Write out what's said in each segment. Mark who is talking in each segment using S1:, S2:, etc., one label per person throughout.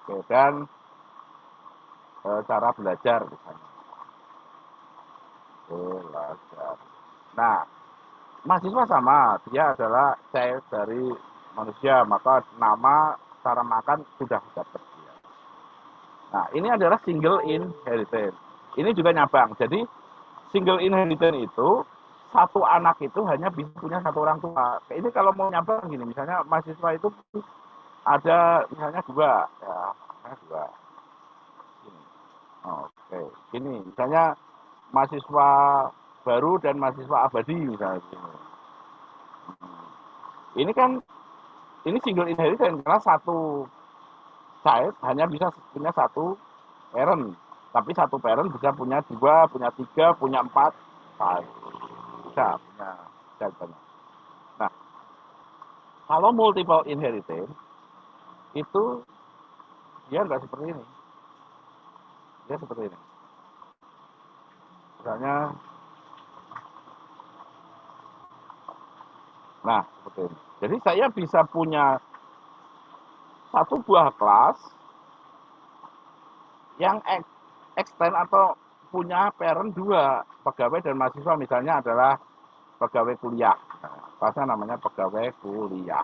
S1: Oke, dan cara belajar misalnya. Belajar. Nah, mahasiswa sama, dia adalah child dari manusia, maka nama, cara makan sudah dapat dia. Nah, ini adalah single inheritance. Ini juga nyabang. Jadi single inheritance itu satu anak itu hanya bisa punya satu orang tua. Ini kalau mau nyabang gini, misalnya mahasiswa itu ada misalnya dua, ya, misalnya dua. Gini. Oke, gini, misalnya mahasiswa baru dan mahasiswa abadi misalnya gini. Ini kan ini single inheritance karena satu child hanya bisa punya satu parent, tapi satu parent bisa punya dua, punya tiga, punya empat, bisa punya child banyak. Nah, kalau multiple inheritance itu dia nggak seperti ini, dia seperti ini. Misalnya, nah seperti ini. Jadi saya bisa punya satu buah kelas yang extend atau punya parent dua, pegawai dan mahasiswa misalnya adalah pegawai kuliah. Kelasnya namanya pegawai kuliah.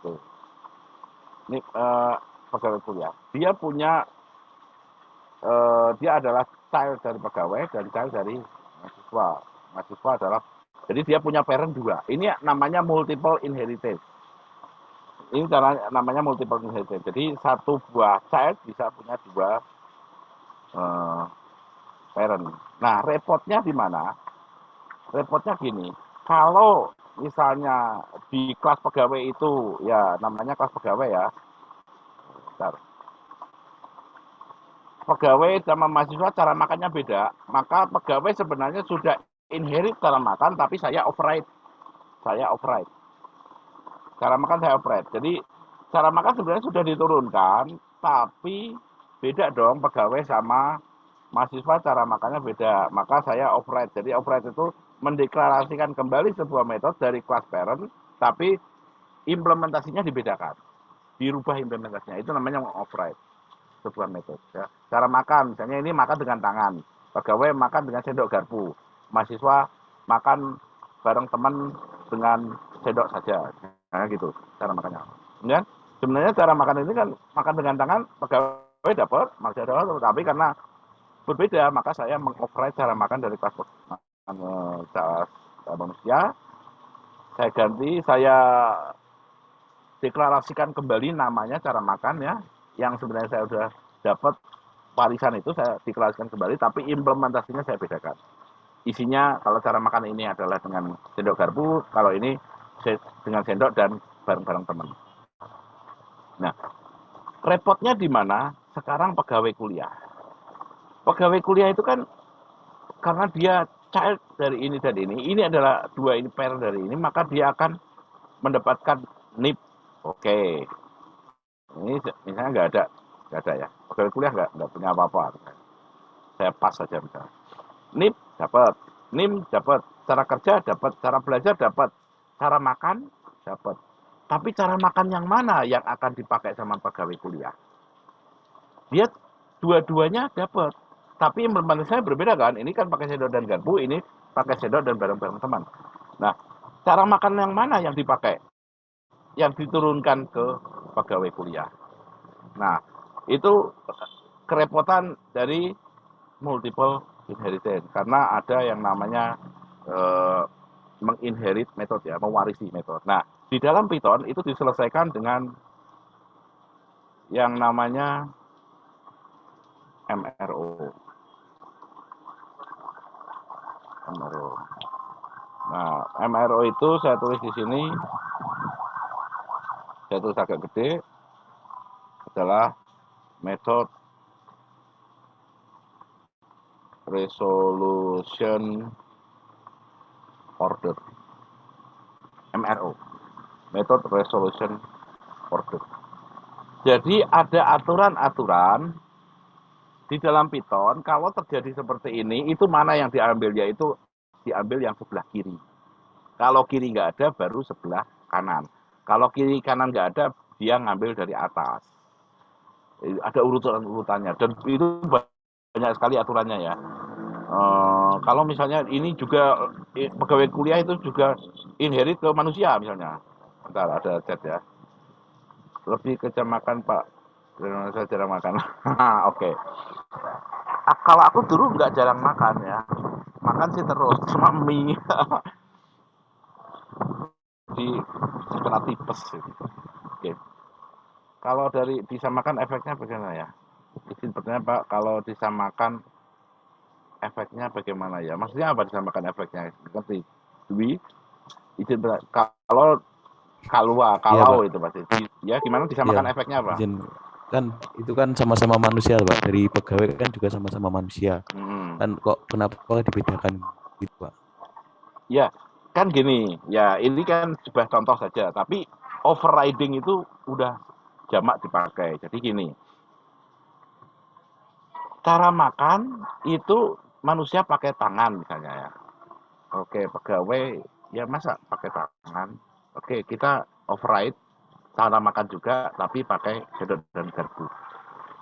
S1: Tuh. Ini pegawai kuliah. Dia punya dia adalah child dari pegawai dan child dari mahasiswa. Mahasiswa adalah jadi dia punya parent dua. Ini namanya multiple inheritance. Ini namanya multiple inheritance. Jadi satu buah child bisa punya dua parent. Nah, repotnya di mana? Repotnya gini, kalau misalnya di kelas pegawai itu, ya namanya kelas pegawai ya, bentar. Pegawai sama mahasiswa cara makannya beda, maka pegawai sebenarnya sudah inherit cara makan, tapi saya override. Saya override. Cara makan saya override. Jadi cara makan sebenarnya sudah diturunkan, tapi beda dong pegawai sama mahasiswa cara makannya beda. Maka saya override. Jadi override itu mendeklarasikan kembali sebuah metode dari kelas parent, tapi implementasinya dibedakan. Dirubah implementasinya. Itu namanya override sebuah metode. Ya. Cara makan, misalnya ini makan dengan tangan. Pegawai makan dengan sendok garpu. Mahasiswa makan bareng teman dengan sendok saja. Nah gitu cara makannya. Kemudian sebenarnya cara makan ini kan makan dengan tangan, pegawai dapat, mahasiswa dapat, tapi karena berbeda, maka saya mengoperate cara makan dari kelas manusia. Saya ganti, saya deklarasikan kembali namanya cara makan ya, yang sebenarnya saya sudah dapat warisan itu saya deklarasikan kembali, tapi implementasinya saya bedakan. Isinya kalau cara makan ini adalah dengan sendok garpu, kalau ini dengan sendok dan bareng-bareng teman. Nah, repotnya di mana? Sekarang pegawai kuliah. Pegawai kuliah itu kan karena dia child dari ini dan ini adalah dua ini parent dari ini, maka dia akan mendapatkan NIP. Oke, ini misalnya nggak ada ya. Pegawai kuliah nggak punya apa-apa. Saya pas saja misalnya. NIP dapat, NIM dapat, cara kerja dapat, cara belajar dapat, cara makan dapat. Tapi cara makan yang mana yang akan dipakai sama pegawai kuliah? Dia dua-duanya dapat. Tapi implementasinya berbeda kan? Ini kan pakai sendok dan garpu, ini pakai sendok dan bareng-bareng teman. Nah, cara makan yang mana yang dipakai? Yang diturunkan ke pegawai kuliah. Nah, itu kerepotan dari multiple inheritance karena ada yang namanya menginherit metode ya, mewarisi metode. Nah, di dalam Python itu diselesaikan dengan yang namanya MRO. MRO. Nah, MRO itu saya tulis di sini, saya tulis agak gede, adalah metode resolution order. MRO. Method resolution order. Jadi ada aturan-aturan di dalam Python, kalau terjadi seperti ini, itu mana yang diambil? Yaitu diambil yang sebelah kiri. Kalau kiri nggak ada, baru sebelah kanan. Kalau kiri kanan nggak ada, dia ngambil dari atas. Ada urutan-urutannya dan itu banyak sekali aturannya ya. Kalau misalnya ini juga pegawai kuliah itu juga inherit ke manusia misalnya. Bentar, ada chat ya. Lebih kecemakan Pak. Saya jarang makan. Oke. Kalau aku dulu nggak jarang makan ya. Makan sih terus, cuma mie. Di kena tipes. Oke. Kalau dari disamakan efeknya bagaimana ya? Izin bertanya Pak, kalau disamakan efeknya bagaimana ya? Maksudnya apa disamakan efeknya? Ngerti? Dwi, izin kalau
S2: Iya
S1: kalau
S2: Pak,
S1: itu pasti. Ya gimana
S2: iya
S1: disamakan efeknya apa?
S2: izin kan itu kan sama-sama manusia Pak. Dari pegawai kan juga sama-sama manusia.
S1: Hmm.
S2: Kan kok kenapa dibedakan gitu Pak?
S1: Ya, kan gini, ya ini kan sebuah contoh saja, tapi overriding itu udah jamak dipakai. Jadi gini, cara makan itu manusia pakai tangan misalnya ya. Oke, pegawai ya masa pakai tangan. Oke, kita override cara makan juga tapi pakai sendok dan garpu.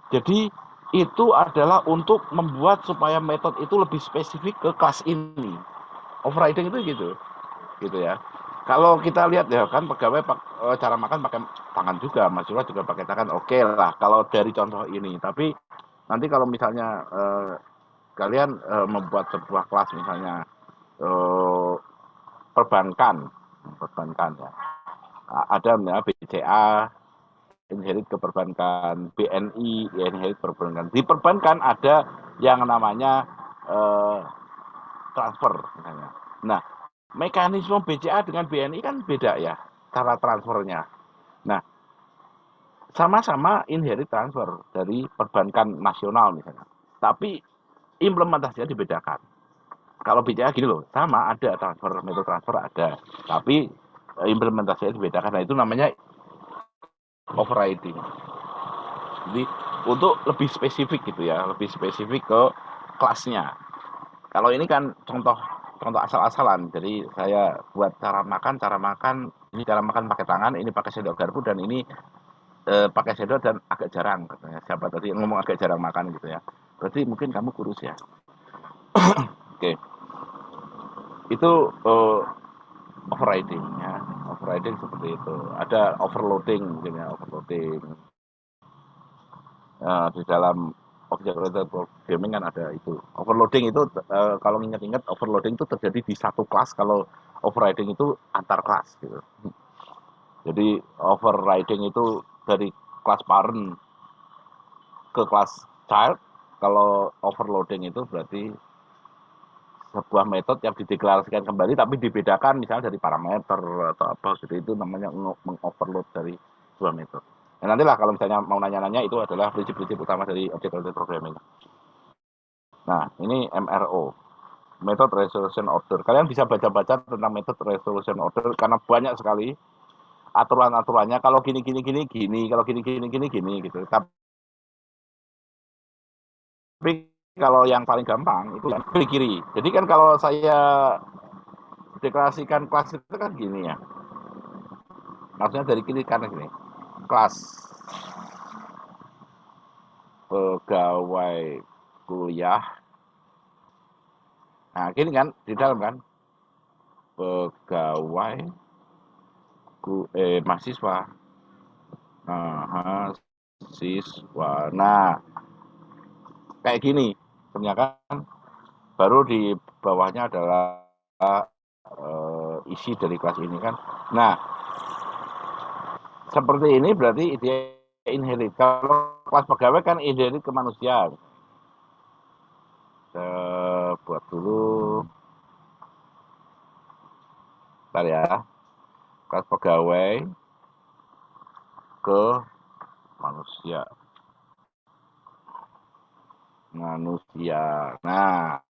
S1: Jadi itu adalah untuk membuat supaya metode itu lebih spesifik ke kelas ini. Overriding itu gitu, gitu ya. Kalau kita lihat ya kan pegawai cara makan pakai tangan juga, mahasiswa juga pakai tangan. Oke lah kalau dari contoh ini. Tapi nanti kalau misalnya kalian membuat sebuah kelas misalnya eh, perbankan, perbankan ya. Ada ya BCA, inherit ke perbankan, BNI, inherit perbankan. Di perbankan ada yang namanya eh, transfer misalnya. Nah, mekanisme BCA dengan BNI kan beda ya cara transfernya. Nah, sama-sama inherit transfer dari perbankan nasional misalnya. Tapi implementasinya dibedakan. Kalau BCA gini loh, sama ada transfer, metode transfer ada. Tapi implementasinya dibedakan. Nah, itu namanya overriding. Jadi untuk lebih spesifik gitu ya, lebih spesifik ke kelasnya. Kalau ini kan contoh contoh asal-asalan. Jadi saya buat cara makan ini cara makan pakai tangan, ini pakai sendok garpu dan ini pakai sendok dan agak jarang katanya. Siapa tadi yang ngomong agak jarang makan gitu ya. Berarti mungkin kamu kurus ya. Oke. Itu overriding ya. Overriding seperti itu. Ada overloading mungkin ya, overloading. Di dalam object oriented programming kan ada itu overloading itu kalau ingat-ingat overloading itu terjadi di satu kelas kalau overriding itu antar kelas gitu jadi overriding itu dari kelas parent ke kelas child kalau overloading itu berarti sebuah metode yang dideklarasikan kembali tapi dibedakan misalnya dari parameter atau apa gitu itu namanya mengoverload dari sebuah metode. Nah, nantilah kalau misalnya mau nanya-nanya itu adalah prinsip-prinsip utama dari object oriented programming. Nah, ini MRO, Method Resolution Order. Kalian bisa baca-baca tentang Method Resolution Order karena banyak sekali aturan-aturannya. Kalau gini gini gini gini, kalau gini gini gini gini gitu. Tapi kalau yang paling gampang itu yang kiri kiri. Jadi kan kalau saya deklarasikan kelas itu kan gini ya. Maksudnya dari kiri kanan gini. Kelas pegawai kuliah. Nah, gini kan di dalam kan pegawai mahasiswa. Nah, siswa. Nah, kayak gini. Ternyata kan baru di bawahnya adalah isi dari kelas ini kan. Nah, seperti ini berarti dia inherit. Kalau kelas pegawai kan inherit ke manusia. Buat dulu, bentar ya. Kelas pegawai ke manusia. Manusia. Nah,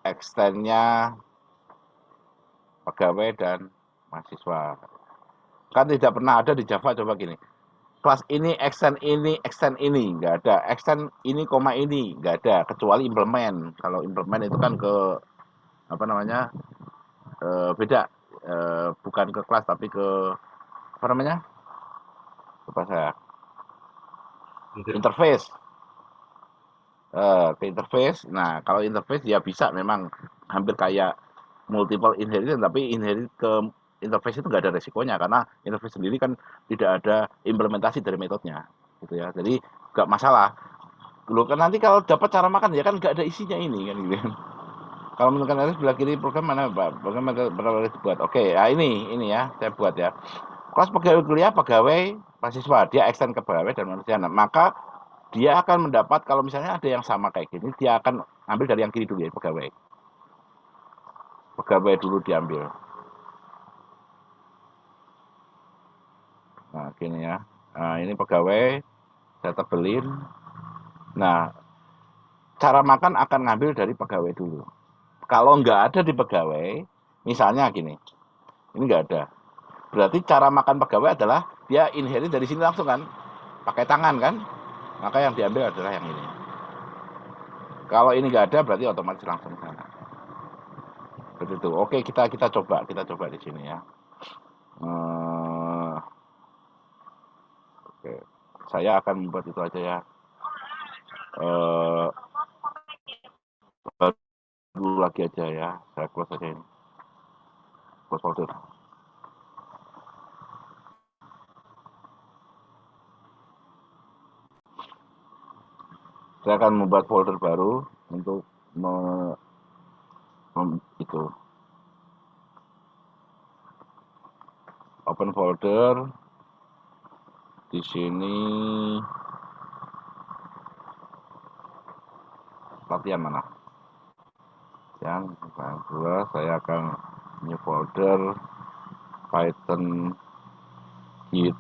S1: extendnya pegawai dan mahasiswa. Kan tidak pernah ada di Java coba gini. kelas ini, extend ini, nggak ada. Extend ini, koma ini, nggak ada. Kecuali implement. Kalau implement itu kan ke, apa namanya, beda. Bukan ke kelas, tapi ke, apa namanya, lupa saya, interface. Ke interface. Nah, kalau interface ya bisa memang hampir kayak multiple inheritance, tapi inherit ke interface itu nggak ada resikonya karena interface sendiri kan tidak ada implementasi dari metodenya, gitu ya. Jadi nggak masalah. Loh, kan nanti kalau dapat cara makan ya kan nggak ada isinya ini kan gitu. Kalau menentukan harus sebelah kiri program mana Pak? Program berapa dibuat? Oke, ya ini ya saya buat ya. Kelas pegawai kuliah, pegawai, mahasiswa, dia extend ke pegawai dan manusia. Nah, maka dia akan mendapat kalau misalnya ada yang sama kayak gini, dia akan ambil dari yang kiri dulu ya, pegawai. Pegawai dulu diambil. Nah, gini ya. Nah, ini pegawai, saya tebelin. Nah, cara makan akan ngambil dari pegawai dulu. Kalau nggak ada di pegawai, misalnya gini, ini nggak ada. Berarti cara makan pegawai adalah dia inherit dari sini langsung kan, pakai tangan kan, maka yang diambil adalah yang ini. Kalau ini nggak ada, berarti otomatis langsung sana. Begitu. Oke, kita coba di sini ya. Oke, saya akan membuat itu aja ya. Dulu lagi aja ya, saya close aja ini, close folder. Saya akan membuat folder baru untuk itu open folder di sini. Latihan mana yang kedua, saya akan new folder Python Git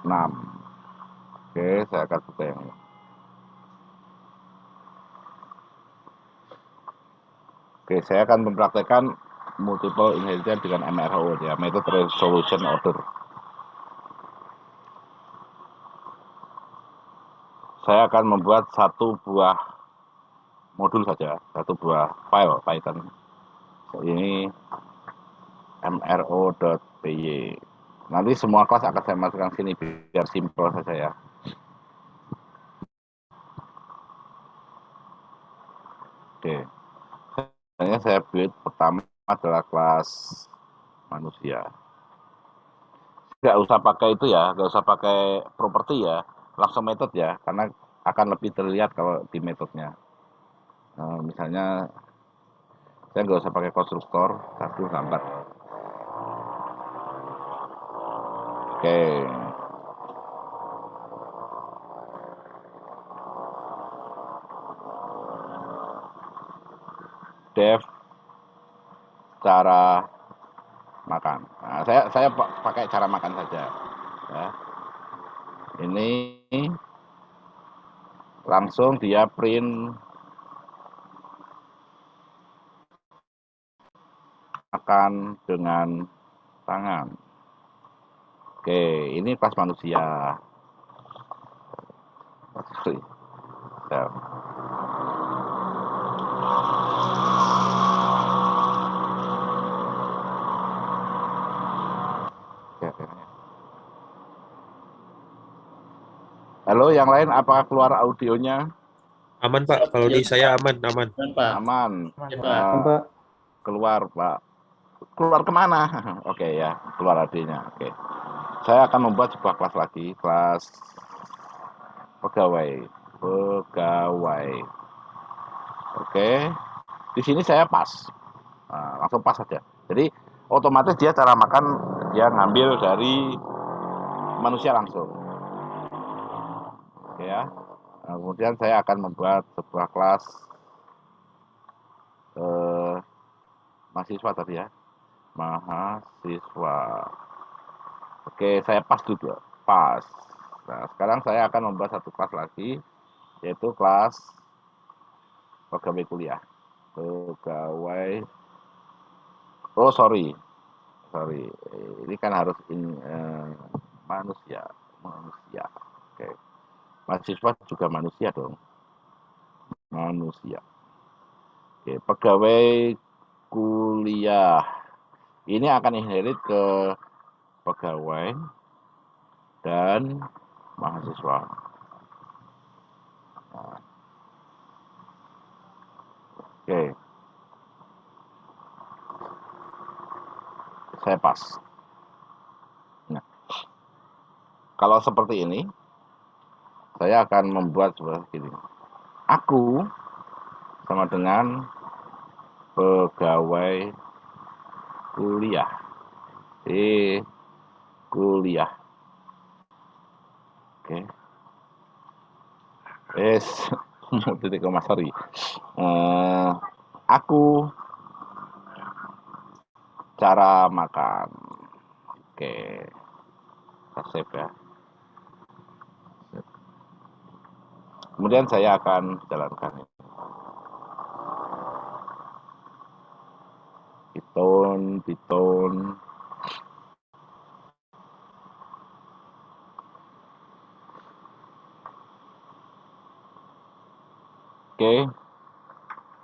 S1: 6. Oke, saya akan buka yang ini. Oke, saya akan mempraktekkan multiple inheritance dengan MRO ya, method resolution order. Saya akan membuat satu buah modul saja, satu buah file Python. Ini mro.py. Nanti semua kelas akan saya masukkan sini biar simple saja ya. Oke. Saya build pertama adalah kelas manusia. Nggak usah pakai itu ya, nggak usah pakai properti ya, langsung metode ya, karena akan lebih terlihat kalau di metodenya. Misalnya saya nggak usah pakai konstruktor, satu lambat. Oke. Dev cara makan. Nah, saya pakai cara makan saja. Ya. Ini langsung dia print makan dengan tangan. Oke, ini kelas manusia. Ya. Halo, yang lain apakah keluar audionya?
S3: Aman Pak, kalau di saya aman.
S1: Aman.
S4: Pak.
S1: Keluar Pak. Keluar kemana? Oke ya, keluar audionya. Oke. Saya akan membuat sebuah kelas lagi, kelas pegawai. Oke. Di sini saya pas. Nah, langsung pas saja. Jadi otomatis dia cara makan dia ngambil dari manusia langsung. Oke ya. Nah, kemudian saya akan membuat sebuah kelas mahasiswa tadi ya. Mahasiswa. Oke, saya pas dulu. Pas. Nah, sekarang saya akan membuat satu kelas lagi, yaitu kelas pegawai kuliah. Pegawai. Oh, sorry. Ini kan harus manusia, manusia. Oke. Mahasiswa juga manusia dong, manusia. Oke, pegawai kuliah ini akan inherit ke pegawai dan mahasiswa. Nah, oke, saya pas. Nah, kalau seperti ini, saya akan membuat seperti ini. Aku sama dengan pegawai kuliah. Kuliah. Oke. Titik koma, sorry. Aku cara makan. Oke. Kita save ya. Kemudian saya akan jalankan. Piton. Oke.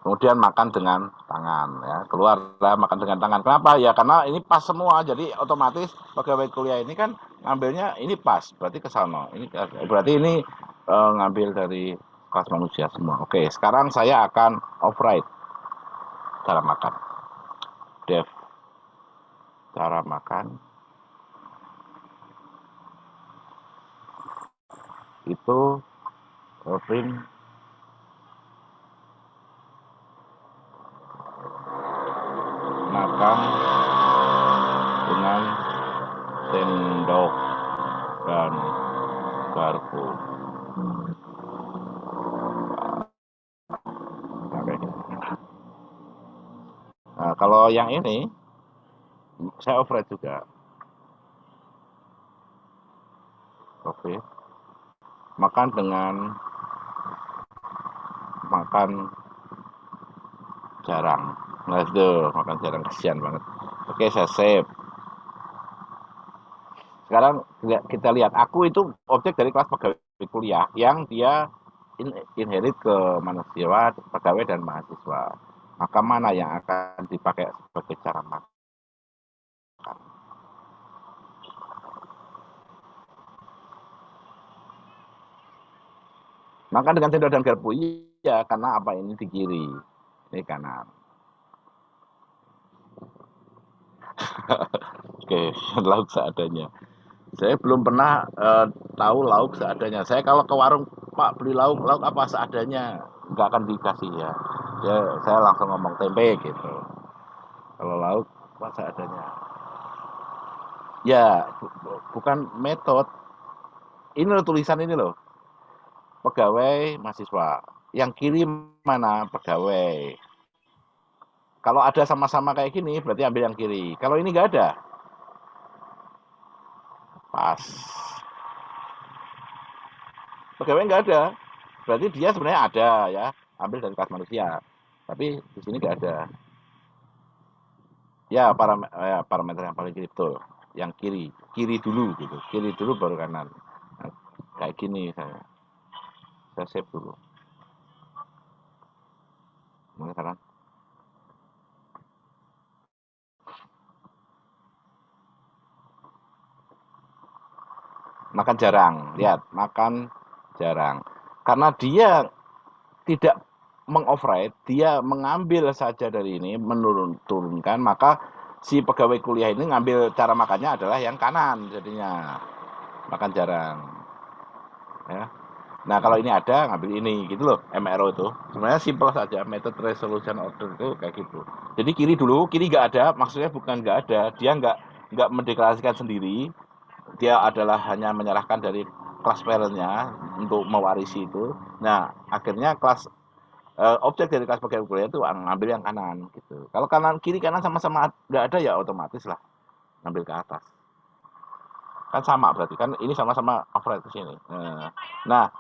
S1: Kemudian makan dengan tangan ya. Keluarlah makan dengan tangan. Kenapa? Ya karena ini pas semua. Jadi otomatis pegawai kuliah ini kan ngambilnya ini pas. Berarti ke sana. Ini berarti ini ngambil dari kelas manusia semua. Oke, sekarang saya akan override cara makan. Dev cara makan itu print makan dengan sendok dan garpu. Nah, kalau yang ini saya override juga. Oke. Makan jarang. Nah, itu makan jarang, kasihan banget. Oke, saya save. Sekarang kita lihat, aku itu objek dari kelas pegawai kuliah yang dia inherit ke mahasiswa, pegawai dan mahasiswa. Maka mana yang akan dipakai sebagai cara makan? Makan dengan sendok dan garpu, iya, karena apa ini di kiri, ini kanan. Oke, lauk seadanya. Saya belum pernah tahu lauk seadanya. Saya kalau ke warung, Pak beli lauk apa seadanya, nggak akan dikasih ya. Saya langsung ngomong tempe gitu. Kalau lauk apa seadanya. Ya, bukan metode. Ini loh tulisan ini loh. Pegawai mahasiswa. Yang kiri mana pegawai. Kalau ada sama-sama kayak gini, berarti ambil yang kiri. Kalau ini nggak ada, pas. Pegawai nggak ada, berarti dia sebenarnya ada ya, ambil dari kelas manusia. Tapi di sini nggak ada. Ya, parameter yang paling kiri betul. Yang kiri dulu gitu. Kiri dulu baru kanan. Nah, kayak gini saya save dulu. Mana kanan? Makan jarang, lihat, makan jarang. Karena dia tidak mengoverride, dia mengambil saja dari ini, menurunkan, maka si pegawai kuliah ini ngambil cara makannya adalah yang kanan jadinya. Makan jarang. Ya. Nah, kalau ini ada, ngambil ini gitu loh, MRO itu. Sebenarnya simple saja, method resolution order itu kayak gitu. Jadi kiri dulu, kiri nggak ada, maksudnya bukan nggak ada, dia nggak mendeklarasikan sendiri, dia adalah hanya menyerahkan dari kelas parentnya untuk mewarisi itu. Nah, akhirnya kelas objek dari kelas pegawai kuliah itu ngambil yang kanan gitu. Kalau kiri kanan sama-sama nggak ada ya otomatis lah ngambil ke atas. Kan sama berarti kan ini sama-sama override ke sini. Nah,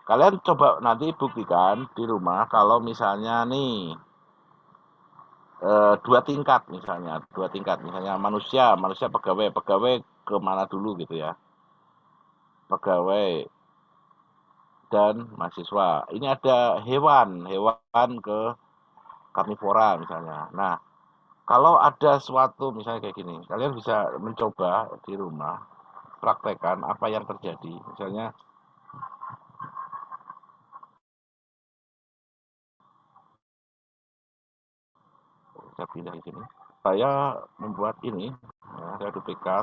S1: kalian coba nanti buktikan di rumah kalau misalnya nih dua tingkat misalnya manusia pegawai ke mana dulu gitu ya. pegawai dan mahasiswa. Ini ada hewan ke karnivora misalnya. Nah, kalau ada suatu misalnya kayak gini, kalian bisa mencoba di rumah praktekkan apa yang terjadi. Misalnya saya pindah di sini. Saya membuat ini, ya, saya duplikat.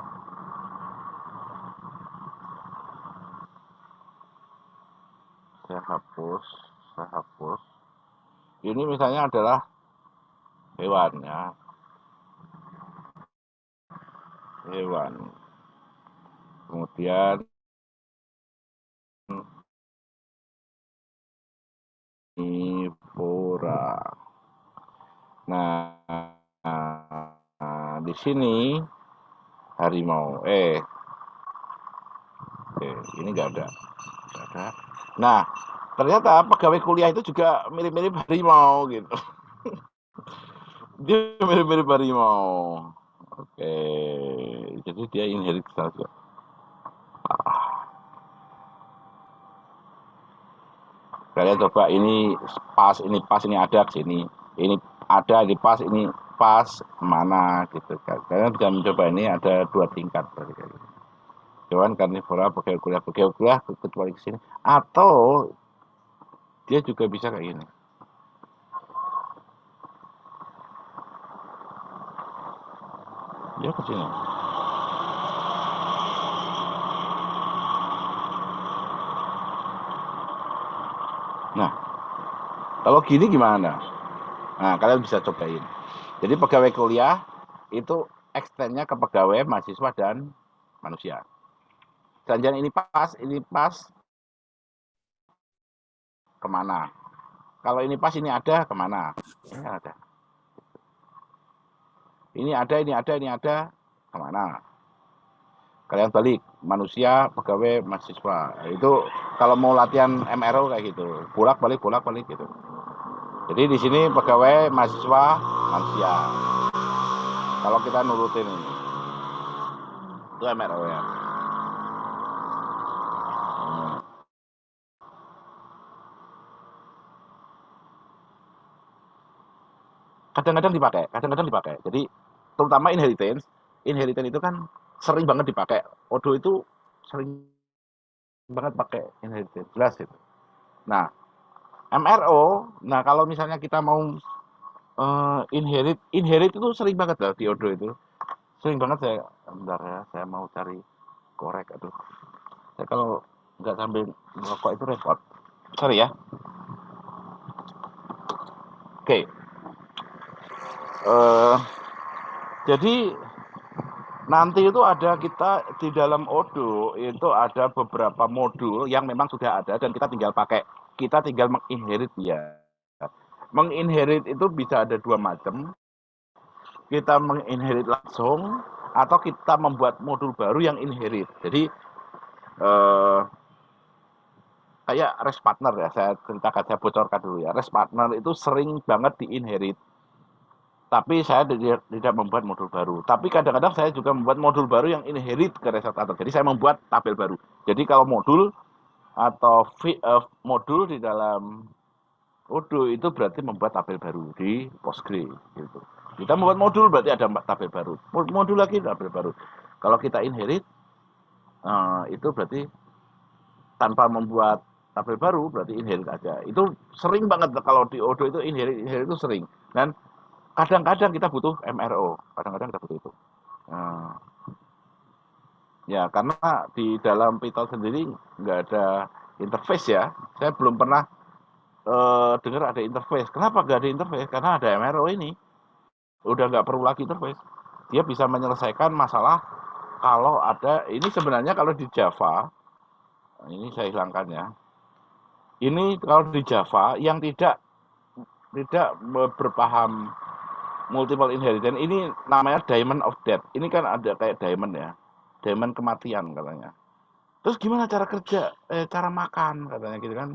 S1: Saya hapus. Ini misalnya adalah hewan ya, hewan. Kemudian karnivora. Nah, di sini harimau. Ini nggak ada. Nah, ternyata pegawai kuliah itu juga mirip-mirip harimau gitu. Dia mirip-mirip harimau. Oke, jadi dia inherit saja. Kalian coba ini pas, ini ada ke sini. Ini ada di pas, ini pas mana gitu kan. Kalian bisa mencoba ini ada 2 tingkat berarti kayak gitu. Hewan karnivora pegawai kuliah kecuali ke sini. Atau dia juga bisa kayak gini. Dia ke sini. Nah, kalau gini gimana? Nah, kalian bisa cobain. Jadi pegawai kuliah itu extendnya ke pegawai, mahasiswa, dan manusia. Janjian ini pas, kemana? Kalau ini pas, ini ada, kemana? Ini ada. Ini ada, kemana? Kalian balik, manusia, pegawai, mahasiswa. Itu kalau mau latihan MRO kayak gitu, bolak-balik gitu. Jadi di sini pegawai, mahasiswa, manusia. Kalau kita nurutin ini, itu MRO ya. Kadang-kadang dipakai. Jadi terutama inheritance itu kan sering banget dipakai. Odo itu sering banget pakai inheritance, jelas itu. Nah, MRO, nah kalau misalnya kita mau inherit itu sering banget loh di Odo itu. Sering banget saya, bentar ya, saya mau cari korek, aduh. Saya kalau nggak sambil merokok itu repot. Sorry ya. Oke. Jadi nanti itu ada kita di dalam Odoo itu ada beberapa modul yang memang sudah ada dan kita tinggal pakai. Kita tinggal menginherit dia. Menginherit itu bisa ada 2 macam. Kita menginherit langsung atau kita membuat modul baru yang inherit. Jadi kayak rest partner ya, saya ceritakan, saya bocorkan dulu ya. Rest partner itu sering banget diinherit. Tapi saya tidak membuat modul baru. Tapi kadang-kadang saya juga membuat modul baru yang inherit ke resetator. Jadi saya membuat tabel baru. Jadi kalau modul atau modul di dalam Odoo itu berarti membuat tabel baru di Postgre gitu. Kita membuat modul berarti ada tabel baru. Modul lagi tabel baru. Kalau kita inherit itu berarti tanpa membuat tabel baru berarti inherit aja. Itu sering banget kalau di Odoo itu inherit itu sering. Dan kadang-kadang kita butuh MRO, kadang-kadang kita butuh itu. Nah, ya karena di dalam Python sendiri nggak ada interface ya. Saya belum pernah dengar ada interface. Kenapa nggak ada interface? Karena ada MRO ini. Udah nggak perlu lagi interface. Dia bisa menyelesaikan masalah kalau ada. Ini sebenarnya kalau di Java, ini saya hilangkan ya. Ini kalau di Java yang tidak berpaham multiple inheritance ini namanya diamond of death. Ini kan ada kayak diamond ya. Diamond kematian katanya. Terus gimana cara kerja? Cara makan katanya gitu kan.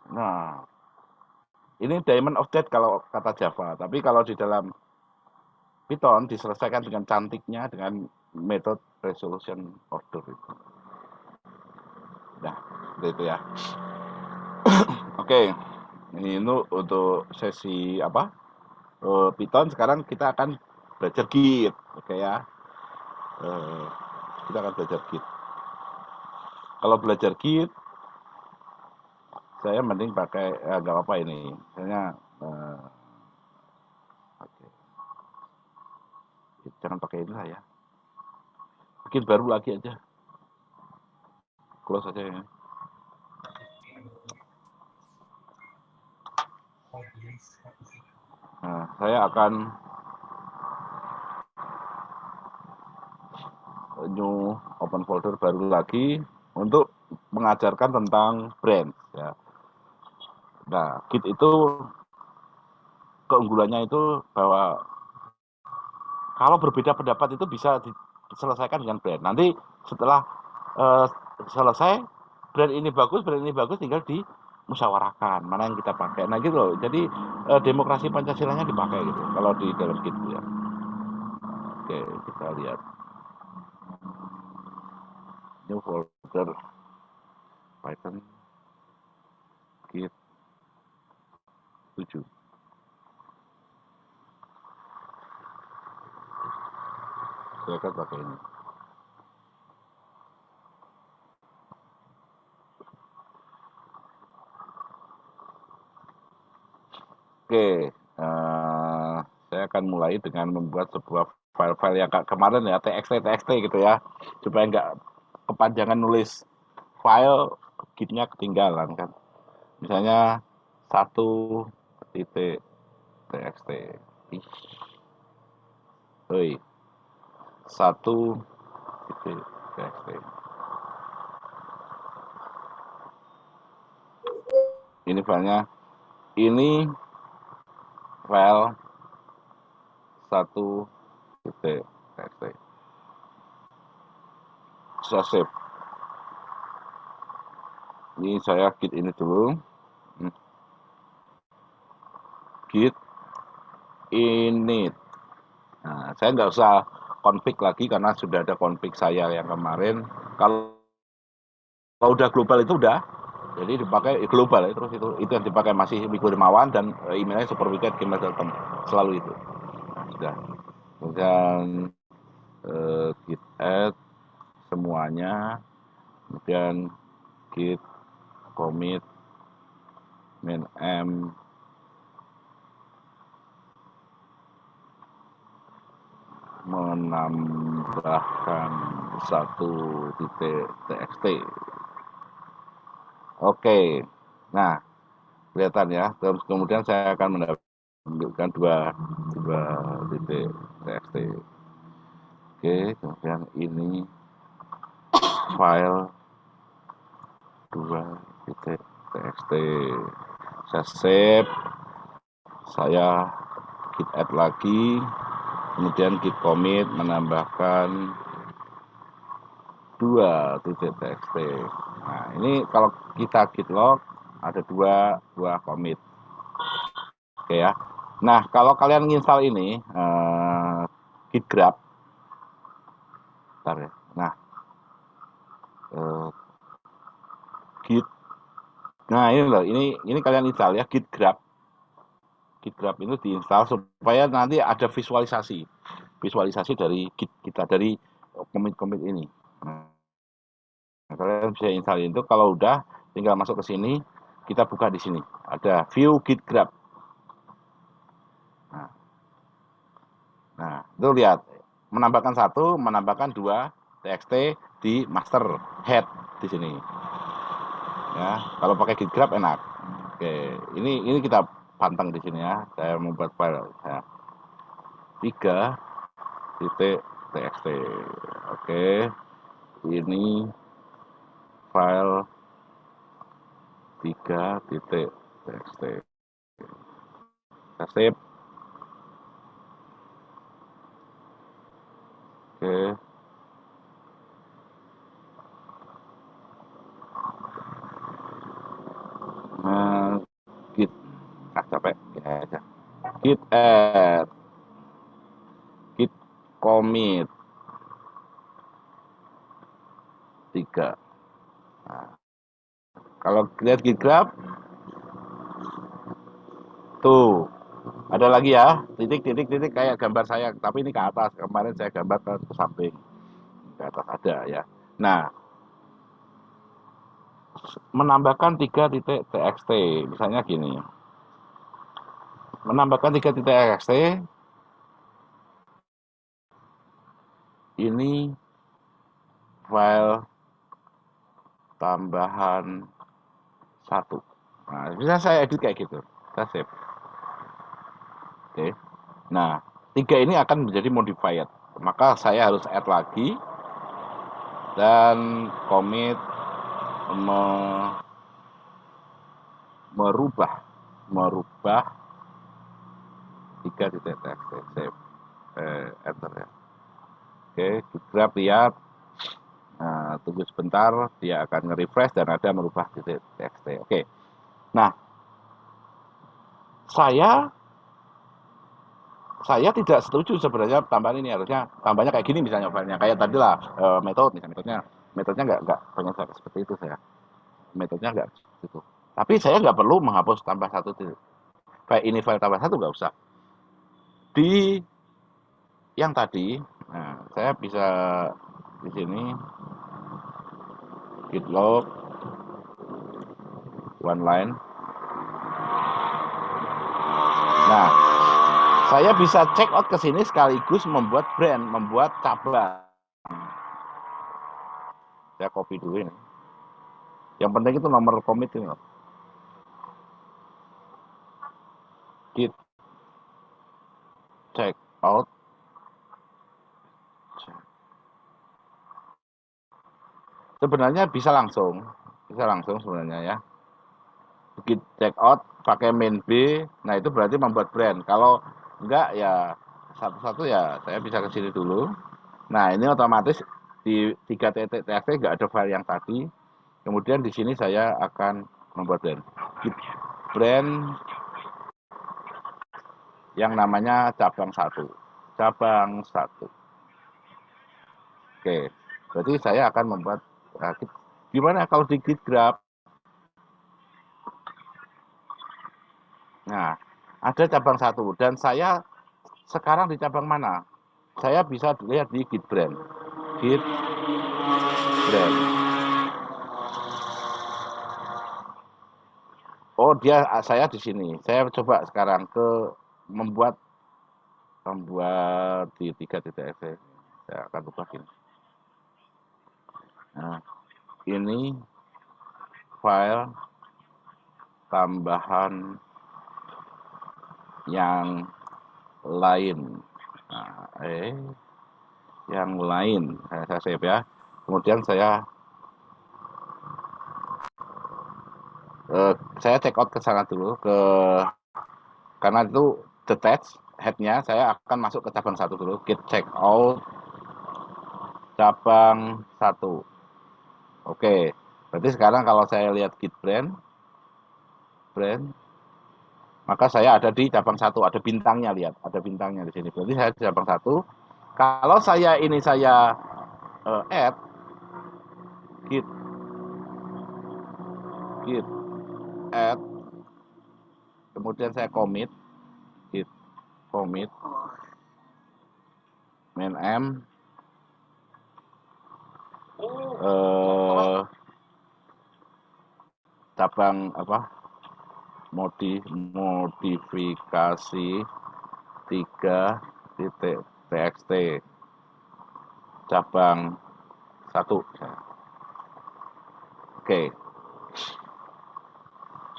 S1: Nah, ini diamond of death kalau kata Java. Tapi kalau di dalam Python diselesaikan dengan cantiknya dengan metode resolution order itu. Nah, seperti itu ya. Oke, ini untuk sesi apa? Python. Sekarang kita akan belajar Git, oke ya. Kita akan belajar Git. Kalau belajar Git, saya mending pakai nggak apa-apa ini. Misalnya, oke, jangan pakai ini lah ya. Bikin baru lagi aja, close aja ya. Nah, saya akan new open folder baru lagi untuk mengajarkan tentang branch ya. Nah, Git itu keunggulannya itu bahwa kalau berbeda pendapat itu bisa diselesaikan dengan brand. Nanti setelah selesai, brand ini bagus, tinggal dimusyawarahkan mana yang kita pakai. Nah gitu loh. Jadi demokrasi Pancasilanya dipakai gitu. Kalau di dalam Git ya. Oke, kita lihat. New folder Python Git 7. Saya akan pakai ini. Oke, saya akan mulai dengan membuat sebuah file-file yang kemarin ya, txt gitu ya, supaya nggak kepanjangan nulis file, gitnya ketinggalan kan. Misalnya 1.txt. Hoi, 1.txt. Ini filenya. Ini file 1.txt. Saya save. Ini saya git ini dulu. Git init. Nah, saya nggak usah config lagi karena sudah ada config saya yang kemarin. Kalau udah global itu udah, jadi dipakai global ya, terus itu yang dipakai masih Wiku Rimawan dan emailnya superweekend@gmail.com, selalu itu. Nah, sudah. Kemudian git add semuanya, kemudian git commit min m menambahkan 1.txt. Oke, nah kelihatan ya. Terus kemudian saya akan menunjukkan dua titik txt. Oke, kemudian ini file 2.txt. Saya save, saya git add lagi, kemudian git commit menambahkan 2.txt. Nah, ini kalau kita git log ada dua commit. Oke ya. Nah, kalau kalian install ini git grab. Bentar ya. Nah, git. Nah, ini loh, ini kalian install ya git grab. Git grab itu diinstal supaya nanti ada visualisasi dari git kita, dari commit ini. Nah, kalian bisa install itu. Kalau udah tinggal masuk ke sini, kita buka di sini ada view git grab. Nah, itu lihat, menambahkan 2 txt di master head di sini ya. Kalau pakai git grab enak. Oke, ini kita pantang di sini ya. Saya membuat file ya. 3.txt. Oke, ini file 3.txt. Kita save. Oke. Nah, git capek ya aja. Git add. commit 3. Nah, kalau lihat git graph tuh ada lagi ya, titik kayak gambar saya, tapi ini ke atas. Kemarin saya gambar ke samping, ke atas ada ya. Nah, menambahkan 3 titik txt, misalnya gini. Menambahkan 3 titik txt, ini file tambahan 1. Nah, bisa saya edit kayak gitu. Saya save. Oke. Nah, 3 ini akan menjadi modified. Maka saya harus add lagi dan commit merubah 3 titik txt, save, enter ya. Oke, grab lihat. Nah, tunggu sebentar, dia akan nge-refresh dan ada merubah titik txt. Oke. Nah, saya tidak setuju sebenarnya tambahan ini, harusnya tambahnya kayak gini misalnya filenya, kayak tadi lah metodenya nggak banyak seperti itu. Metodenya nggak gitu, tapi saya nggak perlu menghapus tambah 1 titik. Kayak ini file tambah 1 nggak usah di yang tadi. Nah, saya bisa di sini git log one line. Nah, saya bisa check out ke sini sekaligus membuat brand, membuat cabang. Saya copy dulu ini. Yang penting itu nomor commit ini loh. Git check out. Sebenarnya bisa langsung sebenarnya ya. Git check out pakai main B. Nah, itu berarti membuat brand. Kalau enggak ya satu-satu ya saya bisa ke sini dulu. Nah, ini otomatis di 3 titik txt enggak ada file yang tadi. Kemudian di sini saya akan membuat brand. Git brand yang namanya cabang 1. Cabang 1. Oke. Berarti saya akan membuat gimana kalau di git graph. Nah, ada cabang 1 dan saya sekarang di cabang mana? Saya bisa lihat di git brand. Git brand. Oh, saya di sini. Saya coba sekarang membuat di 3 titik. Saya akan ubah ini. Nah, ini file tambahan yang lain. Nah, yang lain. Saya save ya. Kemudian saya check out ke sana dulu karena itu detach headnya. Saya akan masuk ke cabang 1 dulu. Git check out cabang 1. Oke. Berarti sekarang kalau saya lihat git brand, maka saya ada di cabang 1, ada bintangnya, lihat, ada bintangnya di sini. Berarti saya di cabang 1. Kalau saya add git add, kemudian saya commit git commit main m cabang modifikasi 3 titik txt cabang 1. Oke,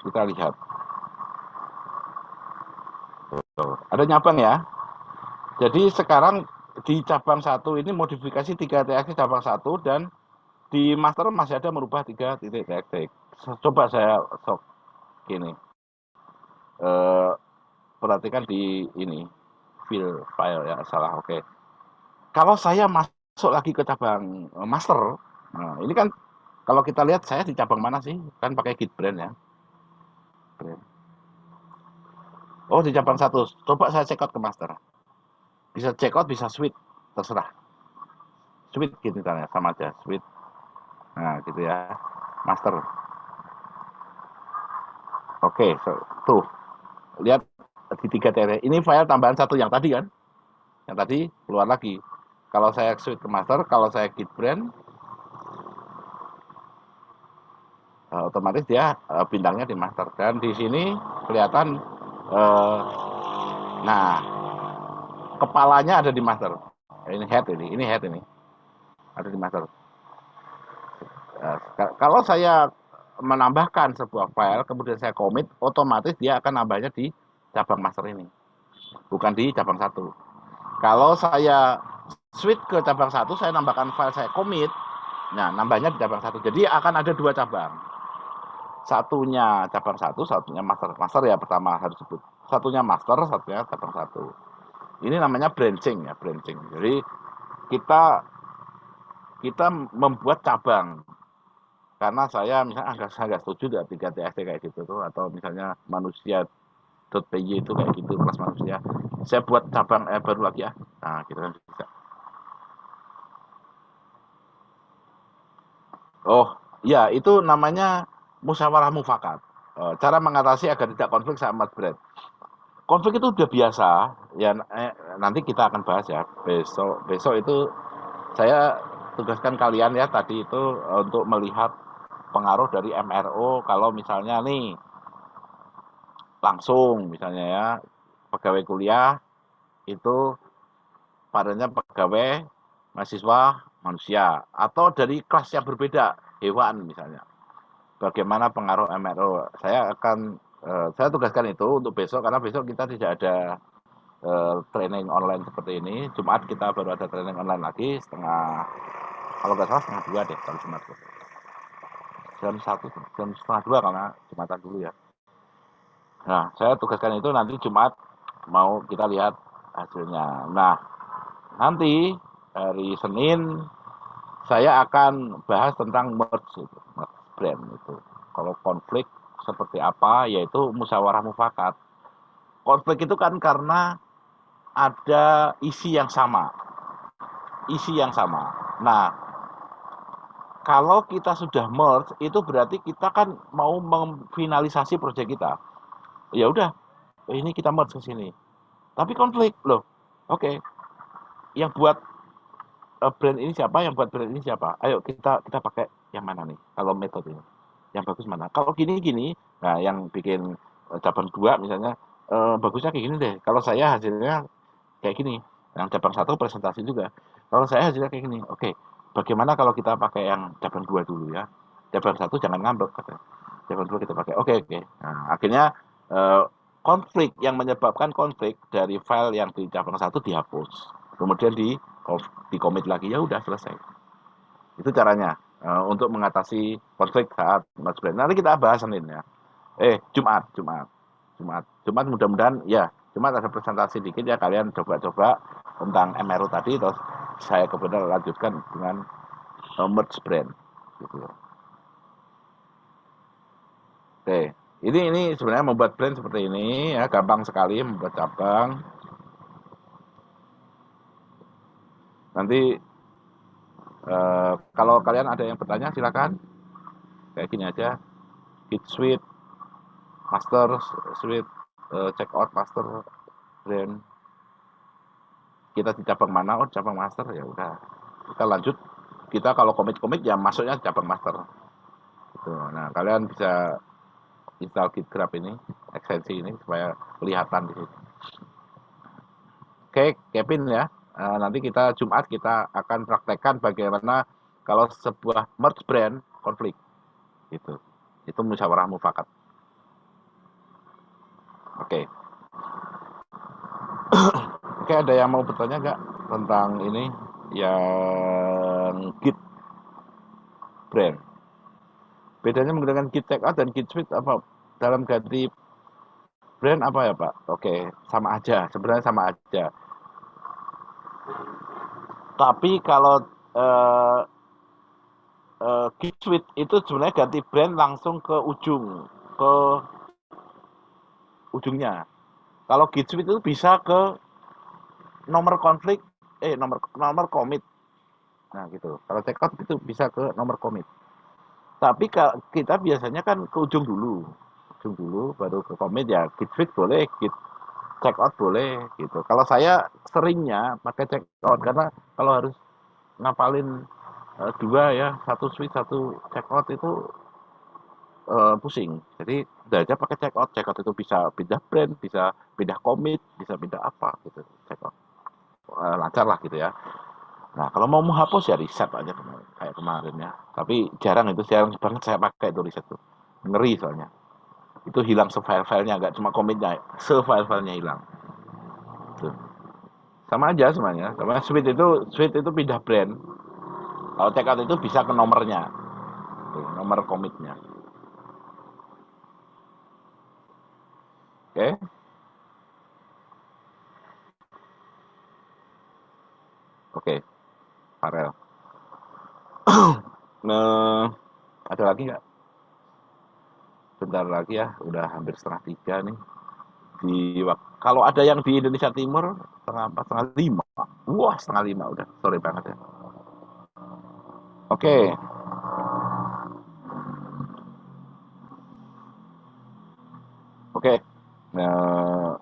S1: kita lihat ada nyabang ya. Jadi sekarang di cabang 1 ini modifikasi 3 txt cabang 1 dan di master masih ada merubah 3 titik txt. Coba saya gini, perhatikan di ini file ya, salah. Oke. Kalau saya masuk lagi ke cabang master, nah ini kan kalau kita lihat saya di cabang mana sih? Kan pakai git brand ya. Brand. Oh, di cabang 1. Coba saya check out ke master. Bisa check out, bisa switch. terserah. Switch gitu misalnya, sama aja, switch. Nah, gitu ya. Master. Oke, tuh. Lihat di 3 TR. Ini file tambahan satu yang tadi kan. Yang tadi keluar lagi. Kalau saya switch ke master, kalau saya git brand, otomatis dia bintangnya di master. Dan di sini kelihatan, nah, kepalanya ada di master. Ini head ini. Ada di master. Kalau saya menambahkan sebuah file, kemudian saya commit, otomatis dia akan nambahnya di cabang master ini, bukan di cabang satu. Kalau saya switch ke cabang satu, saya nambahkan file, saya commit, nah nambahnya di cabang satu. Jadi akan ada 2 cabang. Satunya cabang satu, satunya master. Master ya pertama harus sebut. Satunya master, satunya cabang satu. Ini namanya branching ya, branching. Jadi kita membuat cabang. Karena saya misalnya nggak setuju dengan 3TSD kayak gitu tuh, atau misalnya manusia.py itu kayak gitu, kelas manusia. Saya buat cabang baru lagi ya. Nah, gitu kan bisa. Oh, ya itu namanya musyawarah mufakat. Cara mengatasi agar tidak konflik sama brand. Konflik itu udah biasa, ya nanti kita akan bahas ya. Besok itu saya tugaskan kalian ya tadi itu untuk melihat pengaruh dari MRO kalau misalnya nih langsung misalnya ya pegawai kuliah itu padanya pegawai mahasiswa manusia atau dari kelas yang berbeda hewan misalnya, bagaimana pengaruh MRO. Saya tugaskan itu untuk besok karena besok kita tidak ada training online seperti ini. Jumat kita baru ada training online lagi kalau nggak salah setengah 2 deh kalau Jumat. Jam setengah 2 karena Jumatan dulu ya. Nah, saya tugaskan itu nanti Jumat mau kita lihat hasilnya. Nah, nanti hari Senin saya akan bahas tentang merge brand itu. Kalau konflik seperti apa, yaitu musyawarah mufakat. Konflik itu kan karena ada isi yang sama. Nah, kalau kita sudah merge, itu berarti kita kan mau memfinalisasi proyek kita. Ya udah, ini kita merge ke sini. Tapi konflik loh. Oke. Yang buat brand ini siapa? Yang buat brand ini siapa? Ayo kita pakai yang mana nih? Kalau metode ini. Yang bagus mana? Kalau gini, nah yang bikin cabang 2 misalnya bagusnya kayak gini deh. Kalau saya hasilnya kayak gini. Yang cabang 1 presentasi juga. Kalau saya hasilnya kayak gini. Oke. Bagaimana kalau kita pakai yang cabang 2 dulu ya? Cabang 1 jangan ngambek. Cabang 2 kita pakai. Oke. Nah, akhirnya konflik yang menyebabkan konflik dari file yang di cabang 1 dihapus. Kemudian di commit lagi, ya udah selesai. Itu caranya untuk mengatasi konflik saat merge brand. Nanti kita bahas Senin ya. Jumat mudah-mudahan ya. Jumat ada presentasi dikit ya, kalian coba-coba tentang MRO tadi, terus saya kemudian lanjutkan dengan merge brand gitu. Oke, ini sebenarnya membuat brand seperti ini ya, gampang sekali membuat cabang. Nanti kalau kalian ada yang bertanya silakan. Kayak gini aja. Git suite, master suite, check out master brand. Kita di cabang mana? Oh, cabang master, ya udah. Kita lanjut. Kita kalau komit ya masuknya cabang master. Gitu. Nah, kalian bisa install GitGrab ini, ekstensi ini supaya kelihatan di sini. Oke, Kevin ya. Nanti kita Jumat kita akan praktekkan bagaimana kalau sebuah merge brand konflik. Gitu. Itu musyawarah mufakat. Oke. Oke, ada yang mau bertanya nggak tentang ini yang Git brand? Bedanya menggunakan Git checkout dan Git suite apa? Dalam ganti brand apa ya Pak? Oke, sama aja. Sebenarnya sama aja. Tapi kalau Git suite itu sebenarnya ganti brand langsung ke ujungnya. Kalau Git suite itu bisa ke nomor konflik nomor commit. Nah gitu. Kalau checkout itu bisa ke nomor commit. Tapi kita biasanya kan ke ujung dulu, baru ke commit ya. Git fix boleh, git checkout boleh gitu. Kalau saya seringnya pakai checkout karena kalau harus ngapalin dua ya, satu switch satu checkout itu pusing. Jadi udah aja pakai checkout. Checkout itu bisa pindah brand, bisa pindah commit, bisa pindah apa gitu. Checkout lancar lah gitu ya. Nah, kalau mau menghapus ya reset aja kayak kemarin ya. Tapi jarang banget saya pakai itu reset tuh. Ngeri soalnya. Itu hilang se-file-filenya, nggak cuma komitnya, se-file-filenya hilang. Tuh. Sama aja semuanya. Sama suite itu pindah brand. Kalau checkout itu bisa ke nomornya. Tuh, nomor komitnya. Oke. Oke. Farel. Nah, ada lagi nggak? Bentar lagi ya, udah hampir 2:30 nih. Kalau ada yang di Indonesia Timur, setengah 5. Wah, 4:30 udah. Sorry banget ya. Oke. Oke. Nah,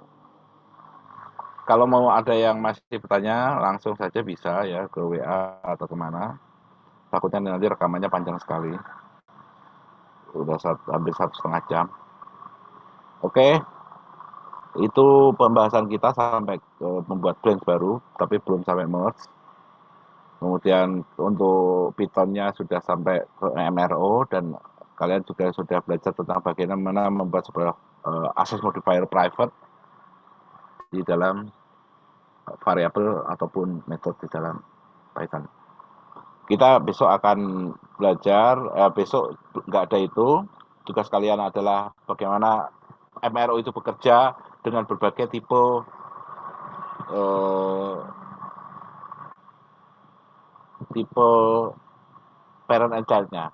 S1: kalau mau ada yang masih bertanya, langsung saja bisa ya ke WA atau kemana. Takutnya nanti rekamannya panjang sekali. Udah hampir 1,5 jam. Oke. Itu pembahasan kita sampai membuat branch baru, tapi belum sampai merge. Kemudian untuk Python-nya sudah sampai ke MRO dan kalian juga sudah belajar tentang bagaimana membuat sebuah access modifier private di dalam variabel ataupun metode di dalam Python. Kita besok akan belajar, besok nggak ada itu. Tugas kalian adalah bagaimana MRO itu bekerja dengan berbagai tipe parent and child-nya.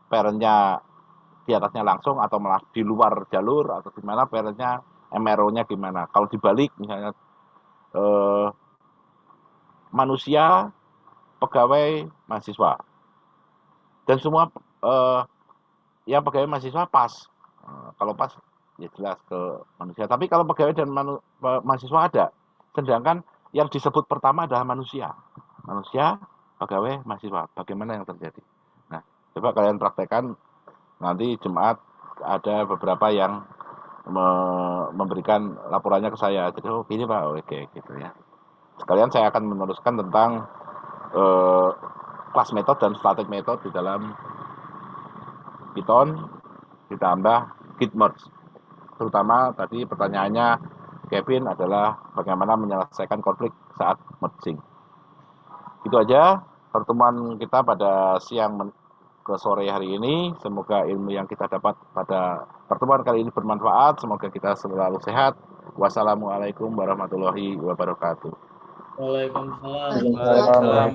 S1: Parent-nya di atasnya langsung atau malah di luar jalur atau gimana, parent-nya MRO-nya gimana. Kalau dibalik misalnya manusia, pegawai, mahasiswa. Dan semua yang pegawai mahasiswa pas. Kalau pas ya jelas ke manusia. Tapi kalau pegawai dan mahasiswa ada. Sedangkan yang disebut pertama adalah manusia. Manusia, pegawai, mahasiswa. Bagaimana yang terjadi? Nah, coba kalian praktekkan. Nanti Jumat ada beberapa yang memberikan laporannya ke saya. Jadi, oh gini Pak, oke gitu ya. Sekalian saya akan meneruskan tentang class method dan static method di dalam Python ditambah git merge. Terutama tadi pertanyaannya Kevin adalah bagaimana menyelesaikan konflik saat merging. Itu aja pertemuan kita pada siang ke sore hari ini. Semoga ilmu yang kita dapat pada pertemuan kali ini bermanfaat. Semoga kita selalu sehat. Wassalamualaikum warahmatullahi wabarakatuh.
S4: Waalaikumsalam.
S2: Waalaikumsalam.